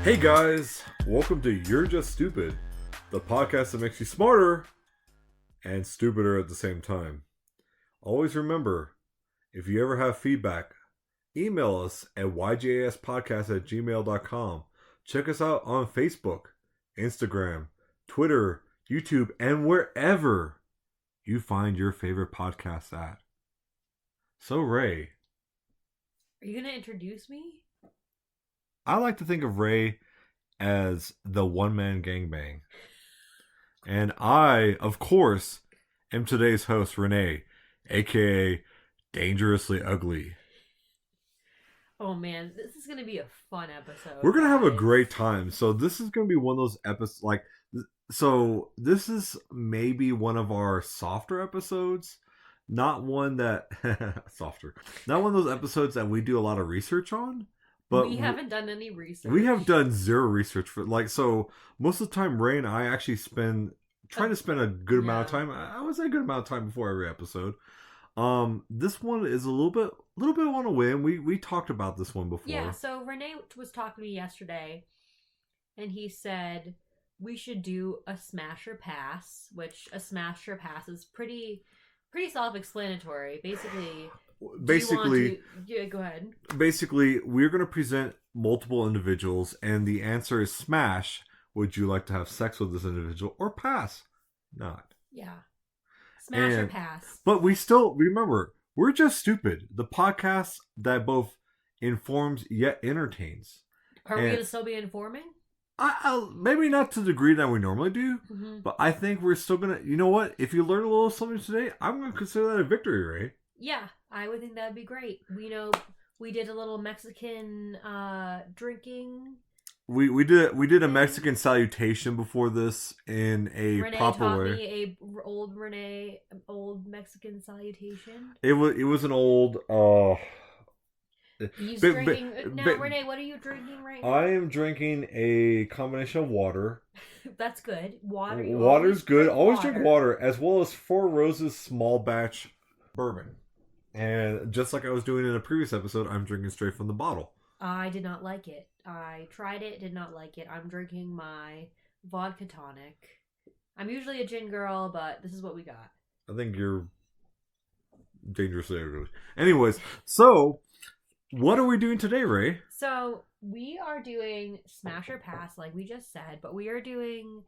Hey guys, welcome to You're Just Stupid, the podcast that makes you smarter and stupider at the same time. Always remember, if you ever have feedback, email us at yjaspodcast@gmail.com. Check us out on Facebook, Instagram, Twitter, YouTube, and wherever you find your favorite podcasts at. So Ray, are you going to introduce me? I like to think of Ray as the one-man gangbang. And I, of course, am today's host, Rene, a.k.a. Dangerously Ugly. Oh man, this is going to be a fun episode. We're going to have a great time. So this is going to be one of those episodes, this is maybe one of our softer episodes. Not one that, softer. Not one of those episodes that we do a lot of research on. But we haven't done any research. We have done zero research for so most of the time Ray and I actually try to spend a good amount of time. I would say a good amount of time before every episode. This one is a little bit on a whim. We talked about this one before. Yeah, so Rene was talking to me yesterday and he said we should do a smash or pass, which a smash or pass is pretty self-explanatory. Basically, yeah, go ahead. Basically, we're going to present multiple individuals, and the answer is smash. Would you like to have sex with this individual, or pass? Not. Yeah. Smash or pass. But we still remember we're just stupid. The podcast that both informs yet entertains. Are we going to still be informing? Maybe not to the degree that we normally do, but I think we're still going to. You know what? If you learn a little something today, I'm going to consider that a victory, Ray. Yeah, I would think that would be great. We did a little Mexican drinking. We did a Mexican salutation before this in a Rene proper way. Me old Mexican salutation. It was an old. He's drinking now, Rene. What are you drinking right now? I am drinking a combination of water. That's good. Water's good. Always drink water, as well as Four Roses small batch bourbon. And just like I was doing in a previous episode, I'm drinking straight from the bottle. I did not like it. I tried it, did not like it. I'm drinking my vodka tonic. I'm usually a gin girl, but this is what we got. I think you're dangerously ugly. Anyways, so what are we doing today, Ray? So we are doing Smash or Pass, like we just said, but we are doing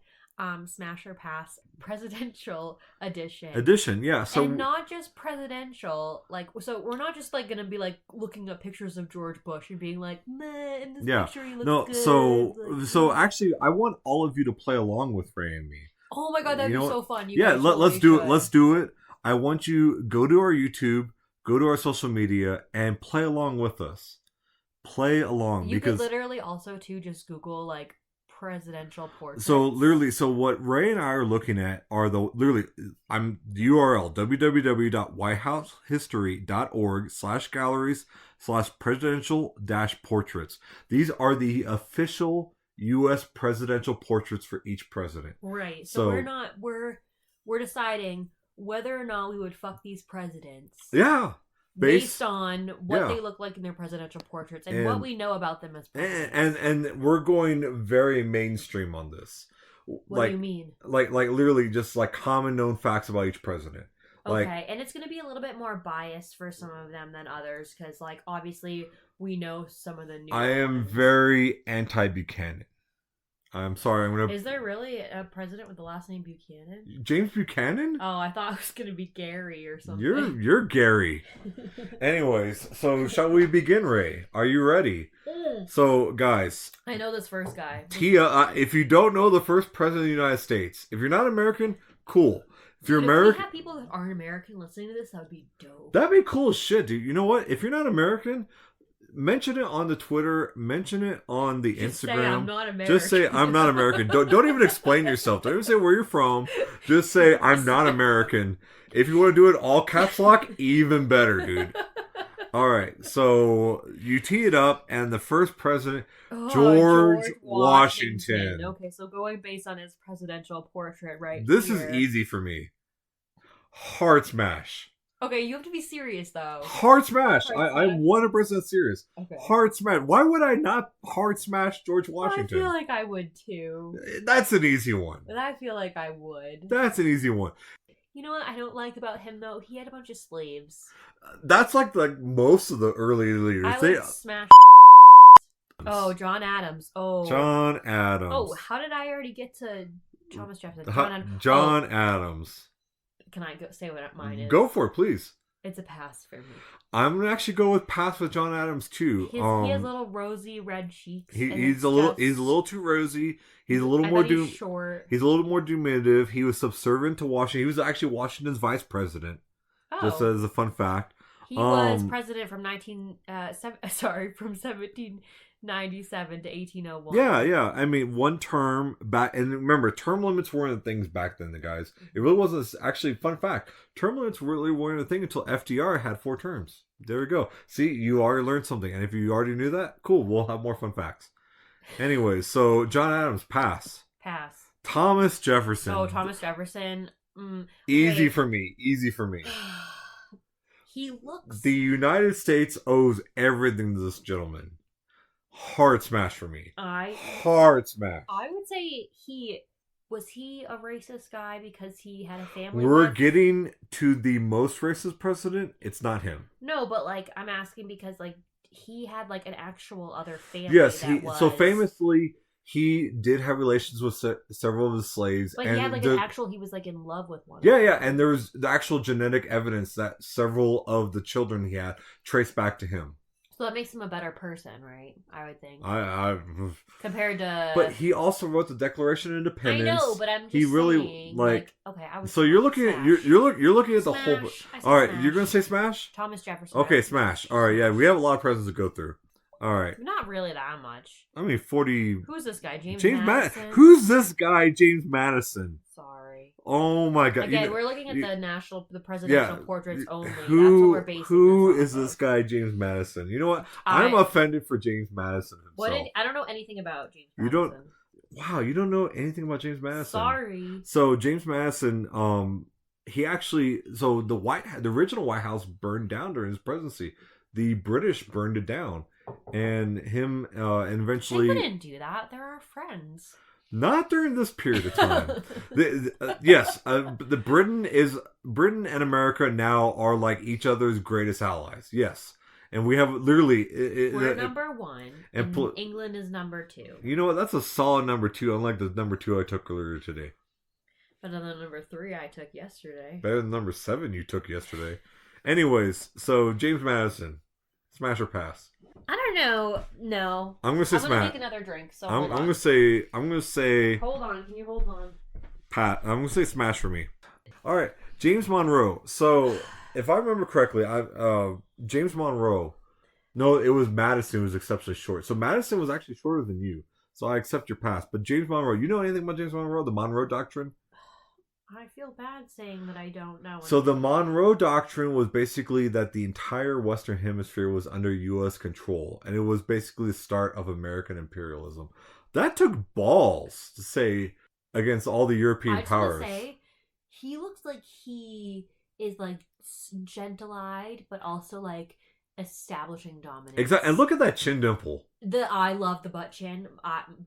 Smash or Pass Presidential Edition. Yeah. So and not just presidential, so we're not just gonna be looking up pictures of George Bush and being like, meh, in this picture he looks good. So actually, I want all of you to play along with Ray and me. Oh my god, that'd be so fun! Let's do it. Let's do it. I want you go to our YouTube, go to our social media, and play along with us. Play along you could literally also too just Google presidential portraits. So what Ray and I are looking at are the URL www.whitehousehistory.org/galleries/presidential-portraits. These are the official U.S. presidential portraits for each president. Right. So we're deciding whether or not we would fuck these presidents. Yeah. Based on what they look like in their presidential portraits and what we know about them as presidents. And we're going very mainstream on this. What do you mean? Like literally just common known facts about each president. Okay, and it's going to be a little bit more biased for some of them than others because obviously we know some of the new I am very anti-Buchanan. I'm sorry. Is there really a president with the last name Buchanan? James Buchanan? Oh, I thought it was going to be Gary or something. You're Gary. Anyways, so shall we begin, Ray? Are you ready? So, guys. I know this first guy. If you don't know the first president of the United States, if you're not American, cool. If you're American, we have people that aren't American listening to this, that would be dope. That'd be cool as shit, dude. You know what? If you're not American, mention it on the Twitter. Mention it on the Instagram. Say I'm not American. Just say I'm not American. Don't even explain yourself. Don't even say where you're from. Just say I'm not American. If you want to do it all caps lock, even better, dude. All right. So you tee it up, and the first president, George Washington. Okay, so going based on his presidential portrait, right? This is easy for me. Heart smash. Okay, you have to be serious though. Hard smash. Hard I'm smash? 100% serious. Okay. Hard smash. Why would I not hard smash George Washington? I feel like I would too. That's an easy one. And I feel like I would. That's an easy one. You know what I don't like about him though? He had a bunch of slaves. That's like most of the early leaders. I would smash. Oh, John Adams. Oh, John Adams. Oh, how did I already get to Thomas Jefferson? John Adams. Can I say what mine is? Go for it, please. It's a pass for me. I'm gonna actually go with pass with John Adams too. He has little rosy red cheeks. He's a little too rosy. He's a little more short. He's a little more diminutive. He was subservient to Washington. He was actually Washington's vice president. Oh. Just as a fun fact. He was president from 1797 to 1801. Yeah. I mean, one term back, and remember, term limits weren't a thing back then, the guys. It really wasn't. Actually, fun fact: term limits really weren't a thing until FDR had 4 terms. There we go. See, you already learned something, and if you already knew that, cool. We'll have more fun facts. Anyways, so John Adams, pass. Pass. Thomas Jefferson. Oh, Thomas Jefferson. Easy for me. Easy for me. He looks. The United States owes everything to this gentleman. Hard smash for me. Hard smash. I would say was he a racist guy because he had a family? We're getting to the most racist president. It's not him. No, but like I'm asking because like he had like an actual other family. Yes, so famously he did have relations with several of his slaves. But he had like he was like in love with one. Yeah, and there was the actual genetic evidence that several of the children he had traced back to him. So that makes him a better person, right? I would think. Compared to. But he also wrote the Declaration of Independence. I know, but I'm just saying, okay. I was. So you're looking at you're looking at the whole. All right, you're gonna say smash. Thomas Jefferson. Okay, smash. All right, yeah, we have a lot of presidents to go through. All right. Not really that much. I mean, 40. Who's this guy, James Madison? Who's this guy, James Madison? Sorry. Oh my God! Again, we're looking at the presidential portraits only. That's what we're basing who is this guy, James Madison? You know what? I'm offended for James Madison himself. I don't know anything about James Madison. You don't? Wow, you don't know anything about James Madison? Sorry. So James Madison, he actually, the original White House burned down during his presidency. The British burned it down, and him, and eventually they couldn't do that. They're our friends. Not during this period of time. Yes, the Britain and America now are like each other's greatest allies. Yes, and we have literally we're number 1, and England is number 2. You know what? That's a solid number 2. Unlike the number 2 I took earlier today. Better than the number 3 I took yesterday. Better than number 7 you took yesterday. Anyways, so James Madison, smash or pass? I don't know. No. I'm gonna say smash. I'm gonna make another drink. So I'm gonna say. Hold on. Can you hold on? Pat. I'm gonna say smash for me. All right, James Monroe. So if I remember correctly, James Monroe. No, it was Madison who was exceptionally short. So Madison was actually shorter than you. So I accept your pass. But James Monroe, you know anything about James Monroe? The Monroe Doctrine? I feel bad saying that I don't know. So the Monroe Doctrine was basically that the entire Western Hemisphere was under U.S. control. And it was basically the start of American imperialism. That took balls to say against all the European powers. I just want to say, he looks like he is like gentle-eyed, but also like establishing dominance. Exactly. And look at that chin dimple. I love the butt chin.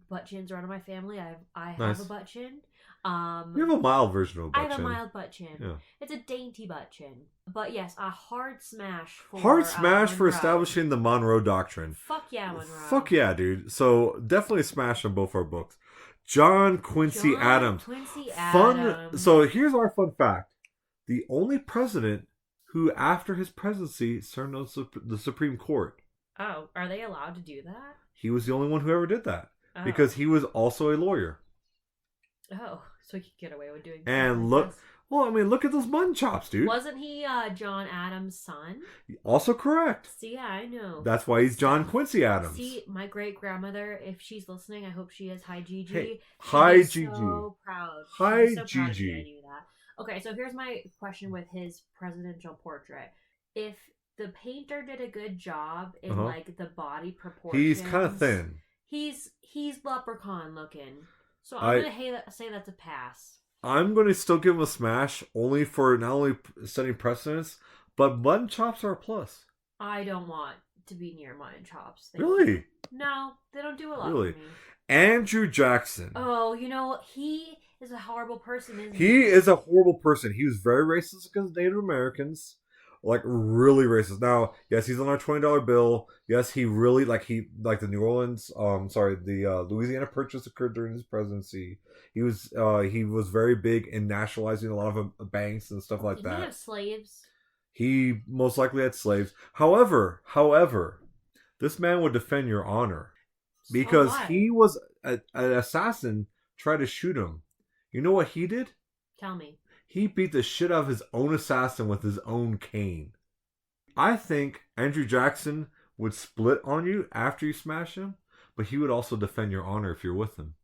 Butt chins are out of my family. I have a butt chin. You have a mild version of a butt chin. I have a mild butt chin. Yeah. It's a dainty butt chin. But yes, a hard smash for establishing the Monroe Doctrine. Fuck yeah, Monroe. Fuck yeah, dude. So definitely smash on both our books. John Quincy Adams. Fun. So here's our fun fact. The only president who, after his presidency, served on the Supreme Court. Oh, are they allowed to do that? He was the only one who ever did that. Oh. Because he was also a lawyer. Oh, so he could get away with doing that. And look at those mutton chops, dude. Wasn't he John Adams' son? Also correct. See, yeah, I know. That's why he's John Quincy Adams. See, my great-grandmother, if she's listening, I hope she is. Hi, Gigi. Hey, hi, Gigi. So proud. Hi, so Gigi. Proud of me. I knew that. Okay, so here's my question with his presidential portrait. If the painter did a good job in like the body proportions, he's kind of thin. He's leprechaun looking. So I'm gonna say that's a pass. I'm going to still give him a smash, only for not only setting precedence, but mutton chops are a plus. I don't want to be near mutton chops. Thank Really? you. No, they don't do a lot Really? for me. Andrew Jackson. Oh, he is a horrible person, isn't he? He is a horrible person. He was very racist against Native Americans. Like, really racist. Now, yes, he's on our $20 bill. Yes, he really, like the New Orleans, the Louisiana Purchase occurred during his presidency. He was very big in nationalizing a lot of banks and stuff like Didn't that. he have slaves? He most likely had slaves. However, this man would defend your honor because he was an assassin tried to shoot him. You know what he did? Tell me. He beat the shit out of his own assassin with his own cane. I think Andrew Jackson would split on you after you smash him, but he would also defend your honor if you're with him.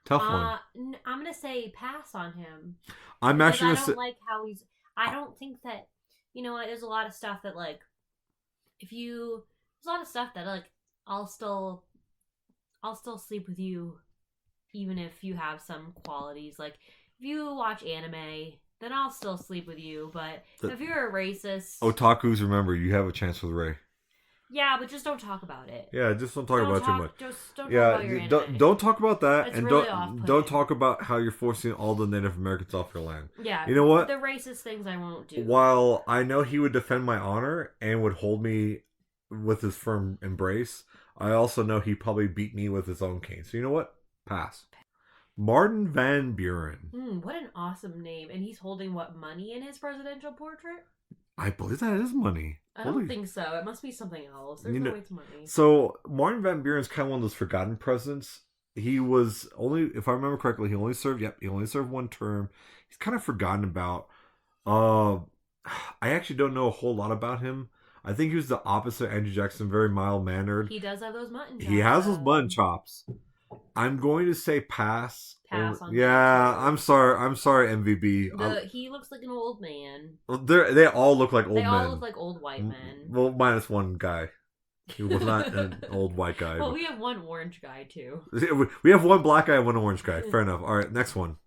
Tough one. I'm gonna say pass on him. I'm actually I don't like how he's. I don't think that. You know what? There's a lot of stuff that like, there's a lot of stuff that like, I'll still sleep with you, even if you have some qualities. Like, if you watch anime, then I'll still sleep with you. But if you're a racist, otakus, remember you have a chance with Ray. Yeah, but just don't talk about it. Yeah, just don't talk about it too much. Just don't talk about your anime. Don't talk about that, it's and really don't talk about how you're forcing all the Native Americans off your land. Yeah, you know what? The racist things I won't do. While I know he would defend my honor and would hold me with his firm embrace, I also know he probably beat me with his own cane. So you know what? Pass. Martin Van Buren. What an awesome name! And he's holding what, money in his presidential portrait? I believe that is money. I don't think so. It must be something else. There's no way it's money. So Martin Van Buren's kind of one of those forgotten presidents. He was only, if I remember correctly, he only served one term. He's kind of forgotten about. I actually don't know a whole lot about him. I think he was the opposite of Andrew Jackson, very mild mannered. He does have those mutton chops. He has those mutton chops. I'm going to say pass. Pass on yeah, I'm sorry, MVB. He looks like an old man. They all look like old men. They all look like old white men. Well, minus one guy. He was not an old white guy. Well, we have one orange guy, too. We have one black guy and one orange guy. Fair enough. All right, next one.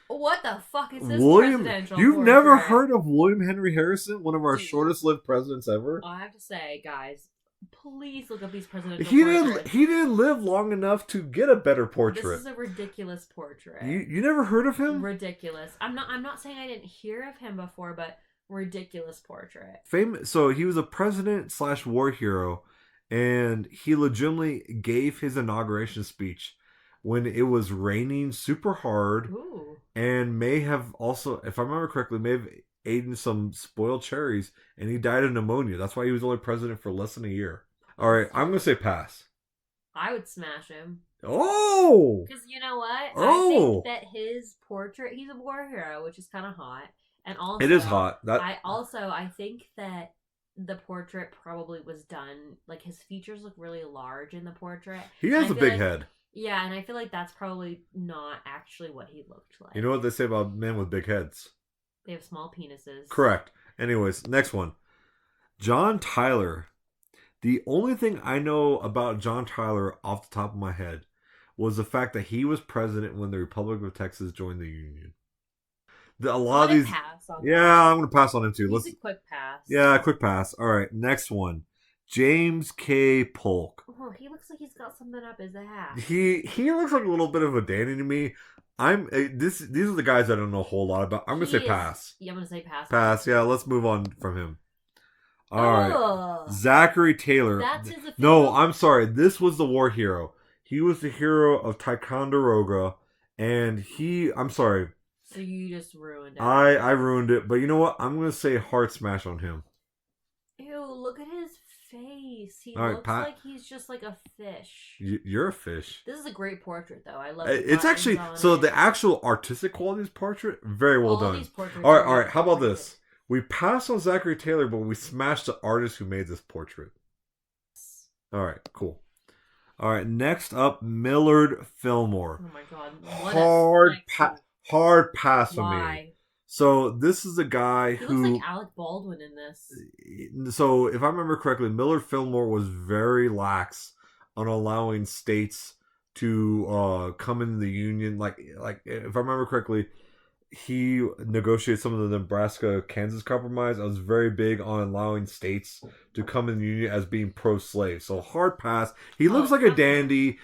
What the fuck is this presidential You've portrait? never heard of William Henry Harrison, one of our shortest-lived presidents ever? I have to say, guys, please look up these presidential portraits. He didn't live long enough to get a better portrait. This is a ridiculous portrait. You never heard of him? Ridiculous. I'm not saying I didn't hear of him before, but ridiculous portrait. So he was a president/war hero, and he legitimately gave his inauguration speech when it was raining super hard. Ooh. And may have also, if I remember correctly, may have eaten some spoiled cherries, and he died of pneumonia. That's why he was only president for less than a year. All right, I'm going to say pass. I would smash him. Oh! Because you know what? Oh! I think that his portrait, he's a war hero, which is kind of hot. And also, it is hot. I think that the portrait probably was done, like his features look really large in the portrait. He has a big head. Yeah, and I feel like that's probably not actually what he looked like. You know what they say about men with big heads? They have small penises. Correct. Anyways, next one. John Tyler. The only thing I know about John Tyler off the top of my head was the fact that he was president when the Republic of Texas joined the Union. I'm going to pass on him too. Let's a quick pass. Yeah, quick pass. All right, next one. James K. Polk. Oh, he looks like he's got something up his ass. He looks like a little bit of a Danny to me. These are the guys I don't know a whole lot about. I'm gonna say pass. Yeah, I'm gonna say pass. Pass. Yeah, let's move on from him. All right, Zachary Taylor. That's his official... No, I'm sorry. This was the war hero. He was the hero of Ticonderoga, and I'm sorry. So you just ruined it. I ruined it, but you know what? I'm gonna say heart smash on him. Ew! Look at his face. He looks like he's just like a fish. You're a fish. This is a great portrait, though. I love it. It's actually the actual artistic quality of this portrait, very well done. All right. How about this? We pass on Zachary Taylor, but we smash the artist who made this portrait. All right, cool. All right, next up, Millard Fillmore. Oh my god, hard pass for me. So this is a guy who looks like Alec Baldwin in this. So if I remember correctly, Millard Fillmore was very lax on allowing states to come into the union. Like if I remember correctly, he negotiated some of the Nebraska-Kansas Compromise. I was very big on allowing states to come in the union as being pro-slave. So hard pass. He looks like a dandy.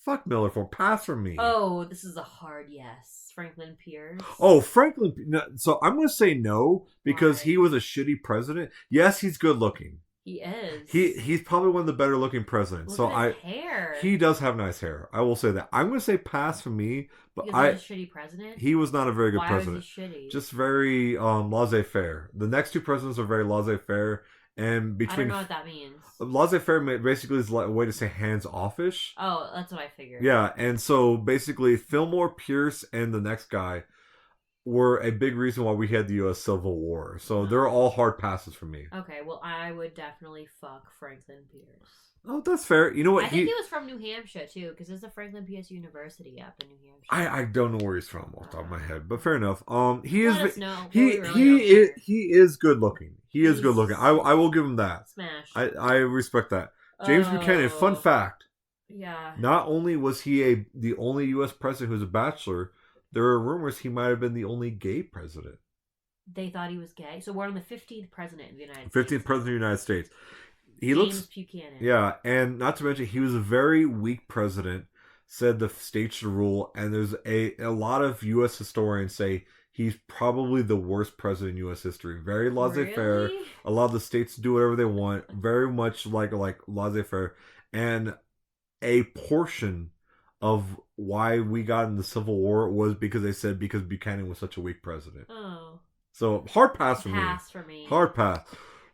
Fuck Miller for pass from me. Oh, this is a hard yes. Franklin Pierce. Oh, Franklin. No, so I'm going to say no because Why? he was a shitty president. Yes, he's good looking. He is. He's probably one of the better looking presidents. Look at his hair. He does have nice hair. I will say that. I'm going to say pass from me, but because he was a shitty president. He was not a very good Why president. Was he shitty? Just very laissez-faire. The next two presidents are very laissez-faire, and between I don't know what that means. Laissez-faire basically is a way to say hands-offish. Oh, that's what I figured. Yeah, and so basically Fillmore, Pierce, and the next guy were a big reason why we had the U.S. Civil War. So they're all hard passes for me. Okay, well, I would definitely fuck Franklin Pierce. Oh, that's fair. You know what? I think he was from New Hampshire, too, because there's a Franklin Pierce University up in New Hampshire. I don't know where he's from off the top of my head, but fair enough. He Let is us know. he is good looking. He is good looking. I will give him that. Smash. I respect that. James Buchanan. Fun fact. Yeah. Not only was he the only U.S. president who's a bachelor, there are rumors he might have been the only gay president. They thought he was gay. So we're on the 15th president of the United States. 15th president of the United States. James Buchanan. Yeah, and not to mention he was a very weak president. Said the state should rule, and there's a lot of U.S. historians say he's probably the worst president in U.S. history. Very laissez-faire. Really? A lot of the states do whatever they want. Very much like laissez-faire. And a portion of why we got in the Civil War was because they said because Buchanan was such a weak president. Oh. So hard pass for me. Pass for me. Hard pass.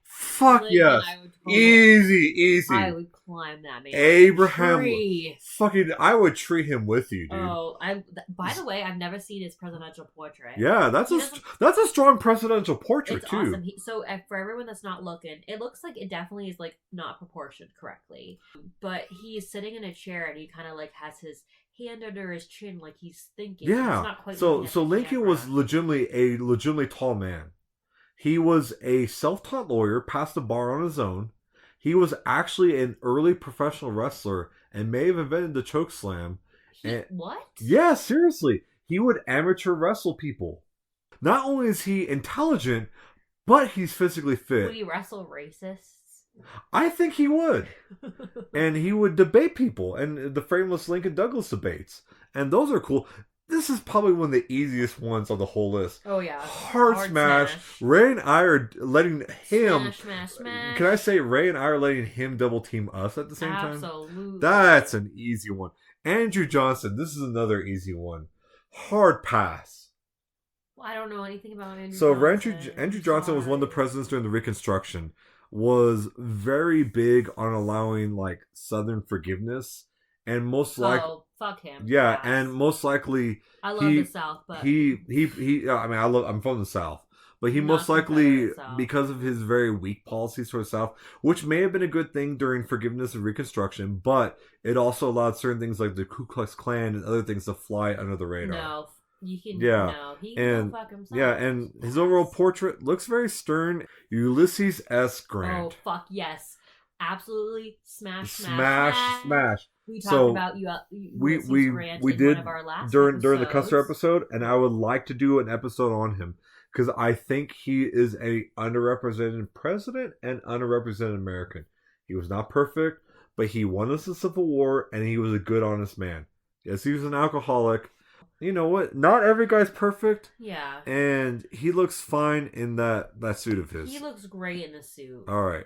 Fuck Lincoln, yes. Easy. I would climb that man. Abraham. Tree. Fucking, I would treat him with you, dude. Oh, by the way, I've never seen his presidential portrait. Yeah, that's a strong presidential portrait it's too. Awesome. So for everyone that's not looking, it looks like it definitely is like not proportioned correctly. But he's sitting in a chair and he kind of like has his hand under his chin, like he's thinking. Yeah. He's not quite so Lincoln camera. was legitimately tall man. He was a self-taught lawyer, passed the bar on his own. He was actually an early professional wrestler and may have invented the choke slam. What? Yeah, seriously. He would amateur wrestle people. Not only is he intelligent, but he's physically fit. Would he wrestle racists? I think he would. And he would debate people. And the frameless Lincoln Douglas debates. And those are cool. This is probably one of the easiest ones on the whole list. Oh, yeah. Hard smash. Ray and I are letting him... Smash. Can I say Ray and I are letting him double team us at the same time? Absolutely. That's an easy one. Andrew Johnson. This is another easy one. Hard pass. Well, I don't know anything about Andrew Johnson. Andrew Johnson was one of the presidents during the Reconstruction. Was very big on allowing, like, Southern forgiveness. And most likely... Oh, fuck him. Yeah, and most likely... I love the South, but... I mean, I'm from the South. But he most likely, because of his very weak policies towards the South, which may have been a good thing during forgiveness and Reconstruction, but it also allowed certain things like the Ku Klux Klan and other things to fly under the radar. No, you can... Yeah. No, he can go fuck himself. Yeah, and his overall portrait looks very stern. Ulysses S. Grant. Oh, fuck yes. Absolutely smash. We talked about Ulysses Grant in one of our last during the Custer episode, and I would like to do an episode on him because I think he is a underrepresented president and underrepresented American. He was not perfect, but he won us the Civil War, and he was a good, honest man. Yes, he was an alcoholic. You know what? Not every guy's perfect. Yeah. And he looks fine in that suit of his. He looks great in the suit. All right.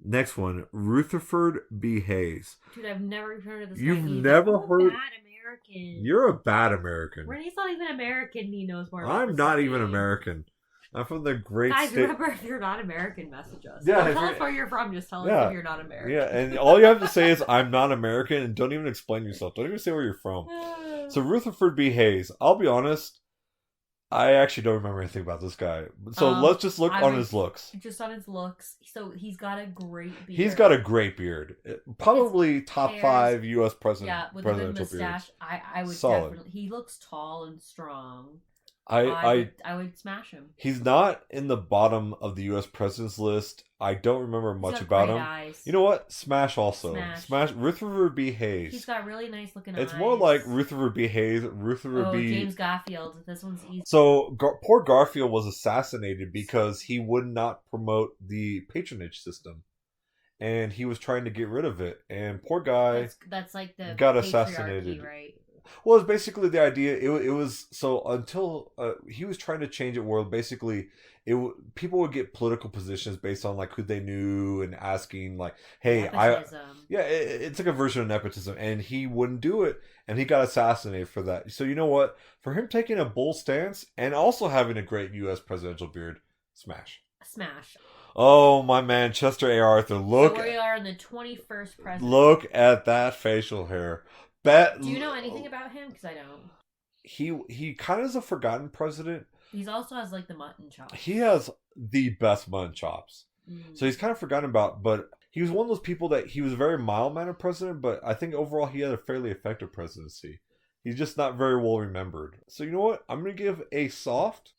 Next one, Rutherford B. Hayes. Dude, I've never heard of this guy. You've never heard? Bad American. You're a bad American. Renee's not even American. He knows more about I'm not even American. I'm from the great Guys, state. remember, if you're not American, message us. Yeah, Don't tell us where you're from. Just tell us if you're not American. Yeah, and all you have to say is, I'm not American, and don't even explain yourself. Don't even say where you're from. So, Rutherford B. Hayes. I'll be honest, I actually don't remember anything about this guy. So let's just look on his looks. Just on his looks. So he's got a great beard. He's got a great beard. Probably top 5 U.S. presidential with a good mustache. beards. I would Solid. definitely. He looks tall and strong. I would smash him. He's not in the bottom of the U.S. president's list. I don't remember much about him. Eyes. You know what? Smash also. Smash. Rutherford B. Hayes. He's got really nice looking eyes. It's more like Rutherford B. Hayes. James Garfield. This one's easy. So poor Garfield was assassinated because he would not promote the patronage system, and he was trying to get rid of it. And poor guy, that's like the got assassinated, right? Well, it's basically the idea. It was so until he was trying to change it, where basically people would get political positions based on like who they knew and asking like, "Hey, nepotism. it's like a version of nepotism," and he wouldn't do it, and he got assassinated for that. So you know what? For him taking a bold stance and also having a great U.S. presidential beard, smash. Oh my man, Chester A. Arthur! Look, so we are in the 21st president. Look at that facial hair. Do you know anything about him? Because I don't. He kind of is a forgotten president. He also has like the mutton chops. He has the best mutton chops. So he's kind of forgotten about, but he was one of those people that he was a very mild-mannered president, but I think overall he had a fairly effective presidency. He's just not very well remembered. So you know what? I'm going to give a soft,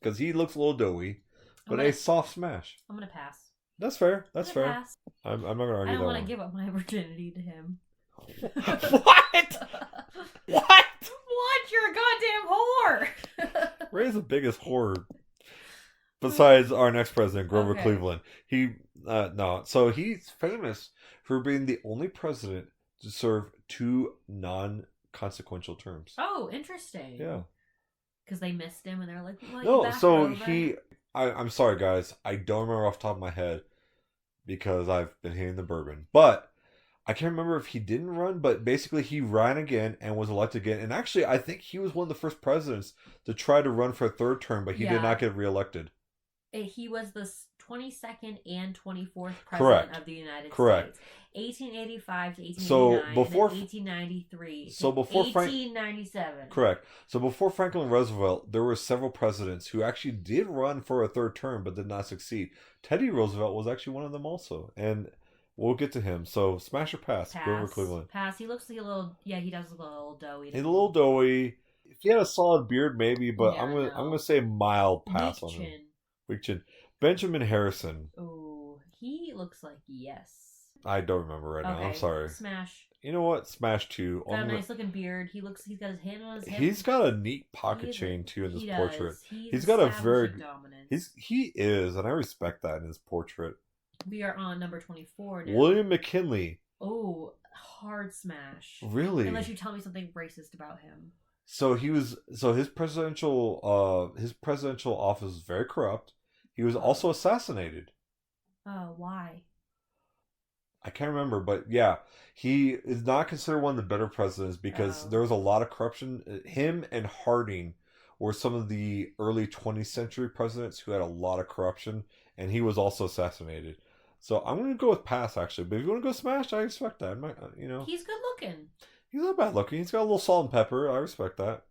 because he looks a little doughy, but a soft smash. I'm going to pass. That's fair. That's fair. Pass. I'm not going to argue that. I don't want to give up my virginity to him. What? What? What? You're a goddamn whore. Ray's the biggest whore. Besides our next president, Grover Cleveland. So he's famous for being the only president to serve 2 non-consequential terms. Oh, interesting. Yeah. Because they missed him and they're like, well, no, so I'm sorry guys, I don't remember off the top of my head because I've been hitting the bourbon. But I can't remember if he didn't run, but basically he ran again and was elected again. And actually, I think he was one of the first presidents to try to run for a 3rd term, but he did not get reelected. He was the 22nd and 24th president of the United States. 1885 to 1889. So before 1893. So before 1897. Correct. So before Franklin Roosevelt, there were several presidents who actually did run for a 3rd term but did not succeed. Teddy Roosevelt was actually one of them also, and we'll get to him. So smash or pass? Grover Cleveland. Pass. He looks like a little. Yeah, he does look a little doughy. He's a little doughy. If he had a solid beard, maybe, but I'm gonna say mild pass on him. Weak chin. Benjamin Harrison. Oh, he looks like yes. I don't remember right now. I'm sorry. Smash. You know what? Smash too. Got a nice looking beard. He's got his hand on his hip. He's got a neat pocket chain too in this portrait. He's got a very dominance. He is, and I respect that in his portrait. We are on number 24 now. William McKinley. Oh, hard smash. Really? Unless you tell me something racist about him. So his presidential office was very corrupt. He was also assassinated. Why? I can't remember, but yeah, he is not considered one of the better presidents because there was a lot of corruption. Him and Harding were some of the early 20th century presidents who had a lot of corruption, and he was also assassinated. So I'm going to go with pass, actually. But if you want to go smash, I respect that. He's good looking. He's not bad looking. He's got a little salt and pepper. I respect that.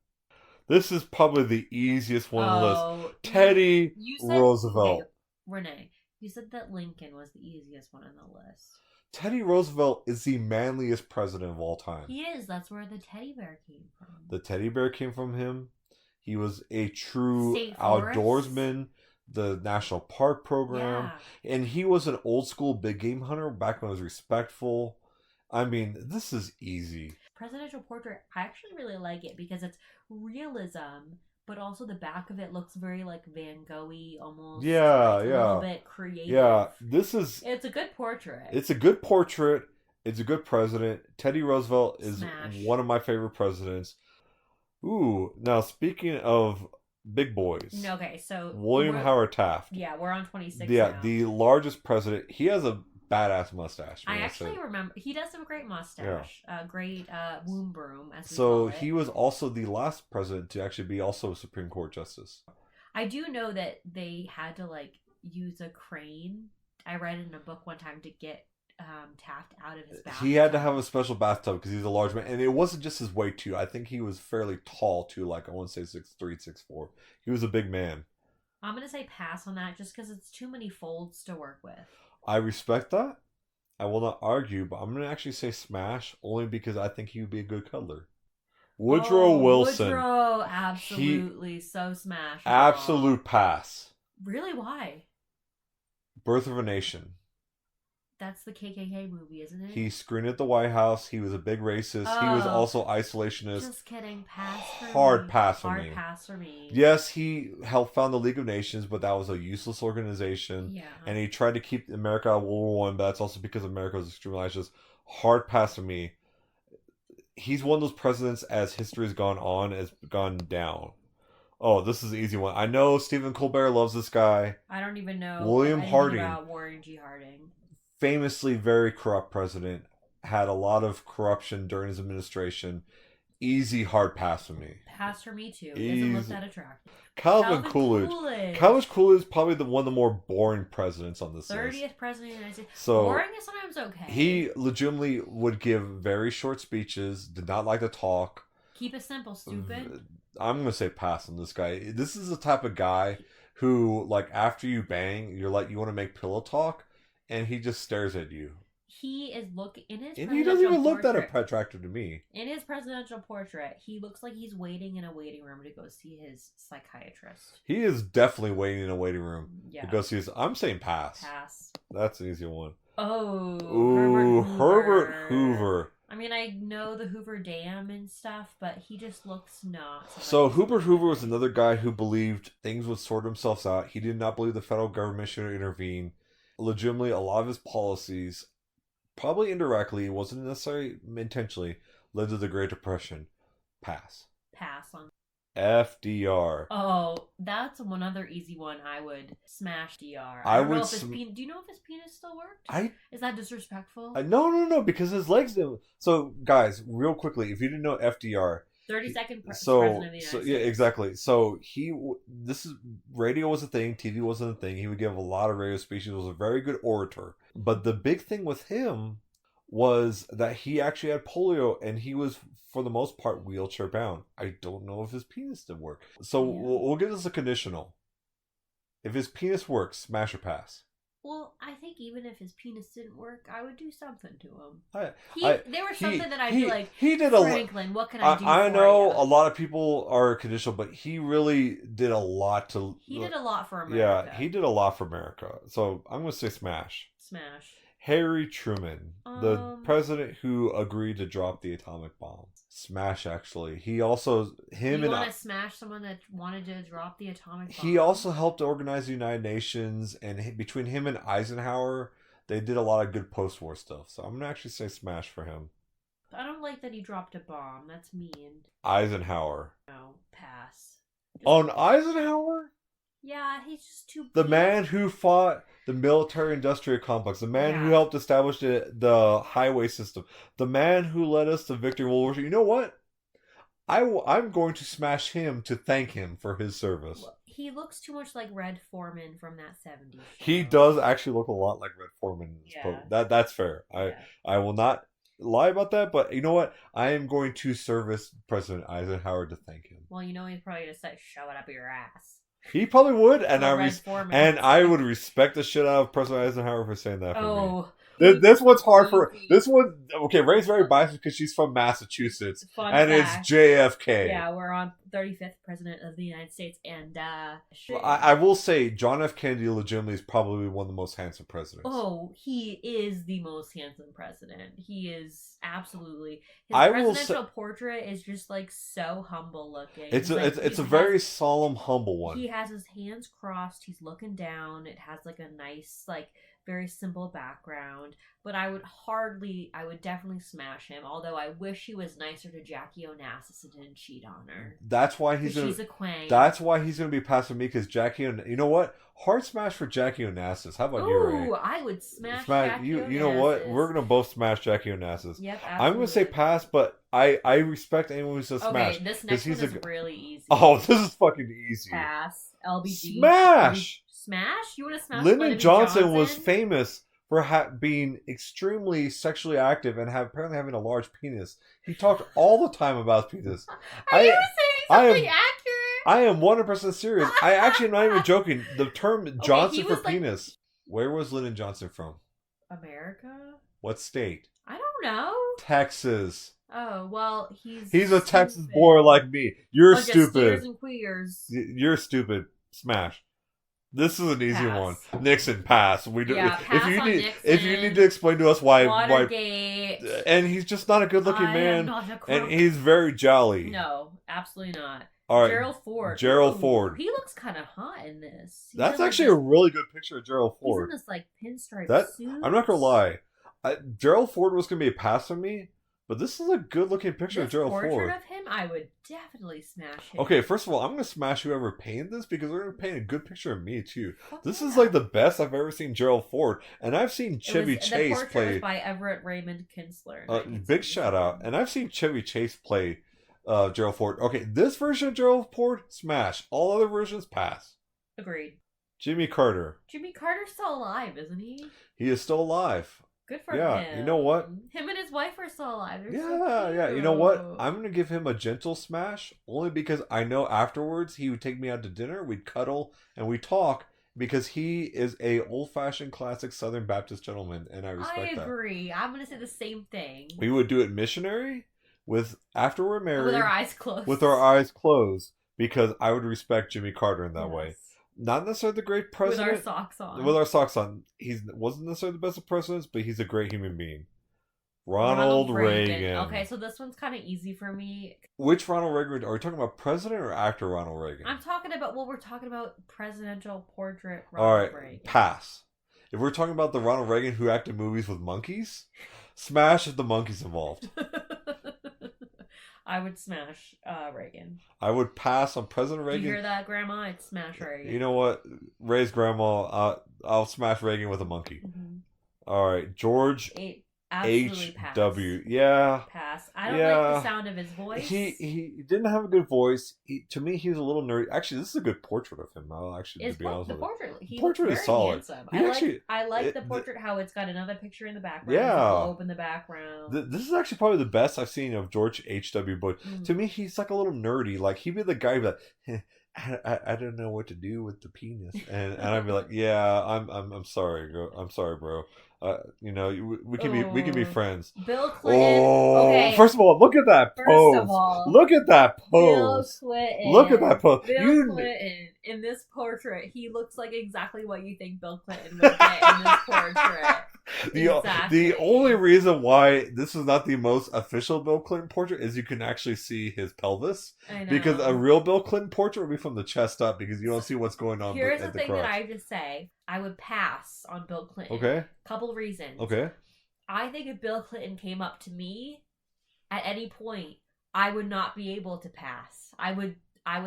This is probably the easiest one on the list. Teddy Roosevelt. Okay, Rene, you said that Lincoln was the easiest one on the list. Teddy Roosevelt is the manliest president of all time. He is. That's where the teddy bear came from. The teddy bear came from him. He was a true outdoorsman. The National Park Program. Yeah. And he was an old school big game hunter back when it was respectful. I mean, this is easy. Presidential portrait, I actually really like it because it's realism, but also the back of it looks very like Van Gogh-y almost. Yeah, a little bit creative. Yeah, it's a good portrait. It's a good portrait. It's a good president. Teddy Roosevelt is one of my favorite presidents. Ooh, now speaking of big boys. Okay, so William Howard Taft. Yeah, we're on 26 now. Yeah, the largest president. He has a badass mustache. I actually remember he does have a great mustache, great womb broom. As we so call it. He was also the last president to actually be also a Supreme Court justice. I do know that they had to use a crane. I read in a book one time to get Taft out of his bathtub. He had to have a special bathtub because he's a large man, and it wasn't just his weight too. I think he was fairly tall too. I want to say 6'3", 6'4". He was a big man. I'm gonna say pass on that just because it's too many folds to work with. I respect that. I will not argue, but I'm going to actually say smash only because I think he would be a good cuddler. Woodrow Wilson. Woodrow, absolutely. So smash. Absolute pass. Really? Why? Birth of a Nation. That's the KKK movie, isn't it? He screened at the White House. He was a big racist. He was also isolationist. Just kidding. Pass for Hard me. pass for Hard me. pass for me. Yes, he helped found the League of Nations, but that was a useless organization. Yeah. And he tried to keep America out of World War One, but that's also because America was extremely isolationist. Hard pass for me. He's one of those presidents, as history has gone on, has gone down. Oh, this is an easy one. I know Stephen Colbert loves this guy. I don't even know William Harding. About Warren G. Harding. Famously very corrupt president. Had a lot of corruption during his administration. Easy hard pass for me. Pass for me too. He doesn't look that attractive. Calvin Coolidge. Calvin Coolidge is probably one of the more boring presidents on this 30th list. president of the United States. So, boring is sometimes okay. He legitimately would give very short speeches, did not like to talk. Keep it simple, stupid. I'm going to say pass on this guy. This is the type of guy who, like, after you bang, you're like, you want to make pillow talk, and he just stares at you. He is in his and he doesn't even look that attractive to me. In his presidential portrait, he looks like he's waiting in a waiting room to go see his psychiatrist. He is definitely waiting in a waiting room to go see his... I'm saying pass. Pass. That's an easy one. Oh, ooh, Herbert Hoover. I mean, I know the Hoover Dam and stuff, but he just looks not. So Herbert Hoover was another guy who believed things would sort themselves out. He did not believe the federal government should intervene. Legitimately, a lot of his policies, probably indirectly, wasn't necessarily intentionally, led to the Great Depression. Pass. Pass on. FDR. Oh, that's one other easy one. I would smash DR. I don't would. Know if do you know if his penis still worked? Is that disrespectful? No, because his legs didn't. So, guys, real quickly, if you didn't know FDR, 32nd president of the United States. Yeah, exactly. So radio was a thing, TV wasn't a thing. He would give a lot of radio speeches. He was a very good orator. But the big thing with him was that he actually had polio, and he was, for the most part, wheelchair bound. I don't know if his penis did work. So we'll give this a conditional. If his penis works, smash or pass. Well, I think even if his penis didn't work, I would do something to him. There was something that I'd be like, he did Franklin, what can I do I for know you? A lot of people are conditional, but he really did a lot to... He did a lot for America. Yeah, he did a lot for America. So I'm going to say smash. Smash. Harry Truman, the president who agreed to drop the atomic bomb. Smash, actually. He also... You want to smash someone that wanted to drop the atomic bomb? He also helped organize the United Nations, and between him and Eisenhower, they did a lot of good post-war stuff. So I'm going to actually say smash for him. I don't like that he dropped a bomb. That's mean. Eisenhower. No, pass. On Eisenhower? Yeah, he's just too... The man who fought the military-industrial complex. The man who helped establish the highway system. The man who led us to victory in World War II. You know what? I'm going to smash him to thank him for his service. He looks too much like Red Foreman from that 70s show. He does actually look a lot like Red Foreman. That's fair. I will not lie about that, but you know what? I am going to service President Eisenhower to thank him. Well, you know he's probably going to say, shove it up your ass. He probably would, and I would respect the shit out of President Eisenhower for saying that for me. This one's hard for this one. Okay, Ray's very biased because she's from Massachusetts, it's JFK. Yeah, we're on 35th president of the United States, and I will say John F. Kennedy legitimately is probably one of the most handsome presidents. Oh, he is the most handsome president. He is absolutely. His presidential portrait is just like so humble looking. It's a very solemn, humble one. He has his hands crossed. He's looking down. It has like a nice very simple background, but I would definitely smash him, although I wish he was nicer to Jackie Onassis and didn't cheat on her. That's why she's a queen. That's why he's going to be passing me, because you know what? Hard smash for Jackie Onassis. How about you, Ray? Ooh, I would smash Jackie Onassis. You know what? We're going to both smash Jackie Onassis. Yep, absolutely. I'm going to say pass, but I respect anyone who says smash. Okay, this next one is really easy. Oh, this is fucking easy. Pass. LBG. Smash! Smash? You want to smash Lyndon Johnson was famous for being extremely sexually active and apparently having a large penis. He talked all the time about his penis. Are you saying something accurate? I am 100% serious. I actually am not even joking. The term Johnson for penis. Where was Lyndon Johnson from? America? What state? I don't know? Texas. Oh, well, He's a Texas boy like me. You're Bunch of stupid. steers and queers. You're stupid. Smash. This is an easy Pass. one. Nixon, pass. We do. Yeah, pass on Nixon. If you need to explain to us why Watergate. and he's just not a good-looking man, am not a crook. and he's very jolly. No, absolutely not. All right, Gerald Ford. Gerald Ooh, Ford. He looks kind of hot in this. That's actually a really good picture of Gerald Ford. He's in this like pinstripe suit. I'm not gonna lie, Gerald Ford was gonna be a pass for me, but this is a good-looking picture of Gerald Ford. Portrait of him, I would definitely smash him. Okay, first of all, I'm gonna smash whoever painted this because they're gonna paint a good picture of me too. This is like the best I've ever seen Gerald Ford, and I've seen Chevy Chase play. Was by Everett Raymond Kinsler. Big shout out, and I've seen Chevy Chase play Gerald Ford. Okay, this version of Gerald Ford, smash. All other versions, pass. Agreed. Jimmy Carter. Jimmy Carter's still alive, isn't he? He is still alive. Good for him. You know what? Him and his wife are still alive. They're yeah. You know what? I'm going to give him a gentle smash only because I know afterwards he would take me out to dinner, we'd cuddle, and we'd talk because he is a old-fashioned classic Southern Baptist gentleman, and I respect that. I agree. I'm going to say the same thing. We would do it missionary after we're married. With our eyes closed. With our eyes closed because I would respect Jimmy Carter in that way. Not necessarily the great president. With our socks on. With our socks on. He wasn't necessarily the best of presidents, but he's a great human being. Ronald Reagan. Okay, so this one's kind of easy for me. Which Ronald Reagan? Are we talking about president or actor Ronald Reagan? I'm talking about, we're talking about presidential portrait Ronald Reagan. Pass. If we're talking about the Ronald Reagan who acted movies with monkeys, smash if the monkeys involved. I would smash Reagan. I would pass on President Reagan. You hear that, Grandma? I'd smash Reagan. You know what? Ray's grandma, I'll smash Reagan with a monkey. Mm-hmm. All right. George H.W. Yeah. Pass. I don't like the sound of his voice. He didn't have a good voice. To me, he was a little nerdy. Actually, this is a good portrait of him. To be honest with you. The portrait is solid. I like the portrait, how it's got another picture in the background. Yeah. Globe in the background. This is actually probably the best I've seen of George H.W. Bush. To me, he's like a little nerdy. Like, he'd be the guy that, I don't know what to do with the penis. And I'd be like, yeah, I'm sorry. I'm sorry, bro. We can be friends. Bill Clinton. Oh, okay. First of all, look at that pose. First of all, look at that pose. Bill Clinton. Look at that pose. Bill Clinton in this portrait, he looks like exactly what you think Bill Clinton would get in this portrait. The only reason why this is not the most official Bill Clinton portrait is you can actually see his pelvis. I know. Because a real Bill Clinton portrait would be from the chest up because you don't see what's going on. Here's the thing that I have to say. I would pass on Bill Clinton. Okay. Couple reasons. Okay. I think if Bill Clinton came up to me at any point, I would not be able to pass. I would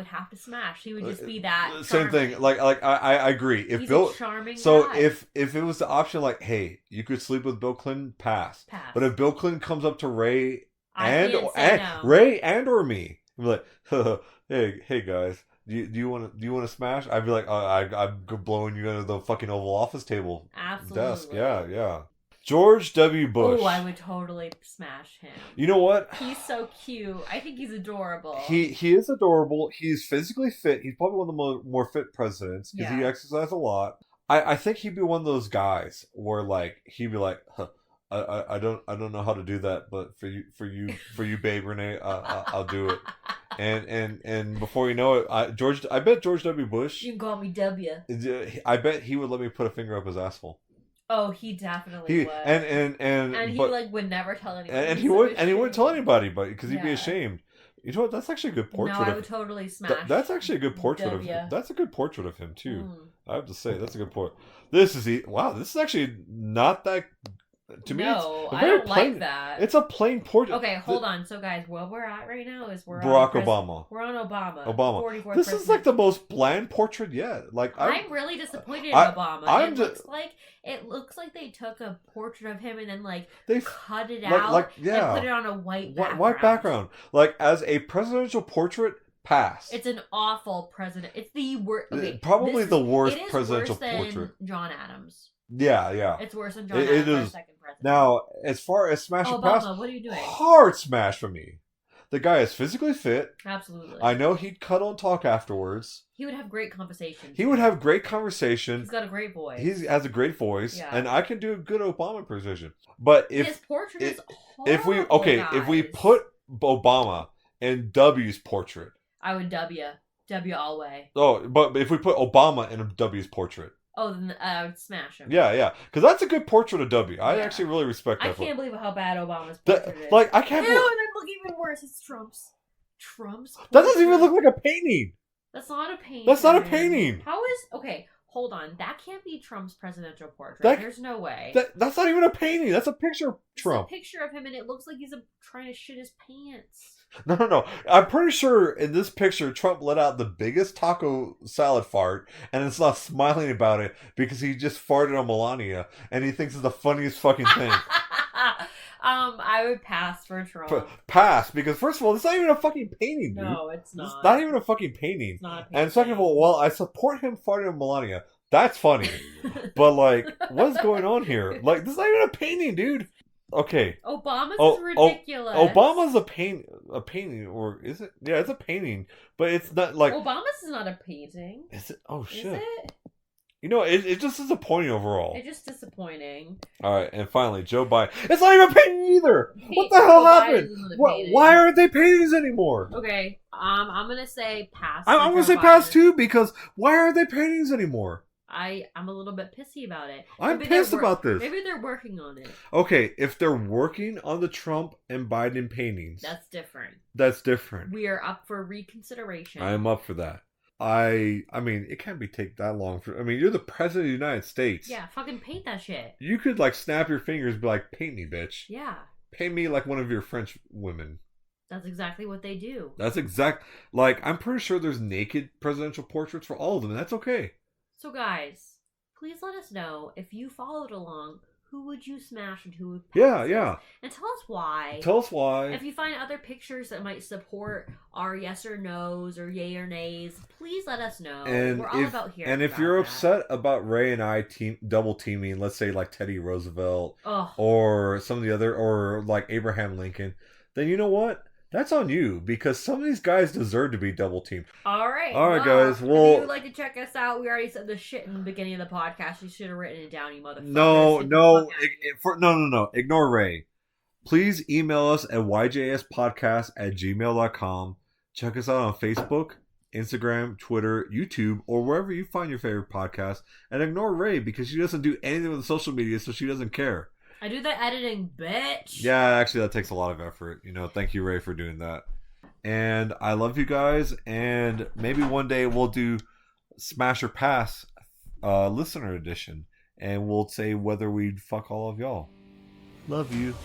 have to smash. He would just be that same charming. thing. Like I agree. If He's Bill, a charming so guy. if it was the option, like, hey, you could sleep with Bill Clinton, pass. But if Bill Clinton comes up to Ray no. Ray and or me, I'm like, hey guys, do you want to smash? I'd be like, I'm blowing you under the fucking Oval Office table desk. Yeah. George W. Bush. Oh, I would totally smash him. You know what? He's so cute. I think he's adorable. He is adorable. He's physically fit. He's probably one of the more fit presidents because he exercises a lot. I think he'd be one of those guys where like he'd be like, I don't know how to do that, but for you, babe, Renee, I'll do it. And before you know it, I bet George W. Bush. You can call me W. I bet he would let me put a finger up his asshole. Oh, he definitely would. And he would never tell anybody. And he wouldn't tell anybody, but because he'd be ashamed. You know what? That's actually a good portrait. No, I would totally smash. That's actually a good portrait of him. That's a good portrait of him too. I have to say that's a good portrait. This is actually not that. To me, I don't like that. It's a plain portrait. Okay, hold on. So, guys, what we're at right now is Barack Obama. We're on Obama. 44th this president. Is like the most bland portrait yet. Like I'm really disappointed in Obama. It looks like they took a portrait of him and then they cut it out and put it on a white background. White background. Like as a presidential portrait. Pass. It's an awful president. It's the worst. Okay, probably the worst presidential portrait. Than John Adams. Yeah. It's worse than John Adams. It is. Now, as far as smash Obama, pass, what are you doing? Hard smash for me. The guy is physically fit. Absolutely. I know he'd cuddle and talk afterwards. He would have great conversations. He would have great conversation. He's got a great voice. He has a great voice, Yeah. and I can do a good Obama impression. But his portrait is horrible, if we put Obama in W's portrait, I would W all way. Oh, but if we put Obama in W's portrait, oh, then I would smash him. Yeah, because that's a good portrait of W. I actually really respect that. I can't believe how bad Obama's portrait is. Like I can't. Ew, and then look even worse. It's Trump's. That doesn't even look like a painting. That's not a painting. That's not a painting. How is okay? Hold on, that can't be Trump's presidential portrait. There's no way. That's not even a painting. That's a picture of Trump. It's a picture of him, and it looks like he's trying to shit his pants. No. I'm pretty sure in this picture, Trump let out the biggest taco salad fart, and it's not smiling about it because he just farted on Melania, and he thinks it's the funniest fucking thing. I would pass for Trump. Pass, because first of all, it's not even a fucking painting, dude. No, it's not. It's not even a fucking painting. It's not a painting. And second of all, while I support him farting on Melania, that's funny. But, like, what's going on here? Like, this is not even a painting, dude. Okay. Obama's is ridiculous. Obama's a painting, or is it? Yeah, it's a painting, but it's not like... Obama's is not a painting. Is it? Oh, shit. Is it? You know, it's just disappointing overall. It's just disappointing. All right, and finally, Joe Biden. It's not even a painting either. What the hell happened? Why aren't they paintings anymore? Okay, I'm gonna say pass. I'm gonna say pass too, because why aren't they paintings anymore? I'm a little bit pissy about it. I'm pissed about this. Maybe they're working on it. Okay, if they're working on the Trump and Biden paintings, that's different. That's different. We are up for reconsideration. I am up for that. I mean, it can't be take that long for. I mean, you're the president of the United States. Yeah, fucking paint that shit. You could like snap your fingers, and be like, "Paint me, bitch." Yeah. Paint me like one of your French women. That's exactly what they do. That's exact. Like, I'm pretty sure there's naked presidential portraits for all of them, and that's okay. So, guys, please let us know if you followed along. Who would you smash and who would pass? Yeah. And tell us why. Tell us why. If you find other pictures that might support our yes or no's or yay or nays, please let us know. And we're all about hearing. And if you're upset about Ray and I double teaming, let's say like Teddy Roosevelt or some of the other, or like Abraham Lincoln, then you know what? That's on you, because some of these guys deserve to be double teamed. All right, guys. Well, if you would like to check us out, we already said the shit in the beginning of the podcast. You should have written it down, you motherfucker. No. Ignore Ray. Please email us at yjspodcast@gmail.com. Check us out on Facebook, Instagram, Twitter, YouTube, or wherever you find your favorite podcast. And ignore Ray, because she doesn't do anything with the social media, so she doesn't care. I do the editing, bitch. Yeah, actually, that takes a lot of effort. You know, thank you, Ray, for doing that. And I love you guys. And maybe one day we'll do Smash or Pass listener edition. And we'll say whether we'd fuck all of y'all. Love you.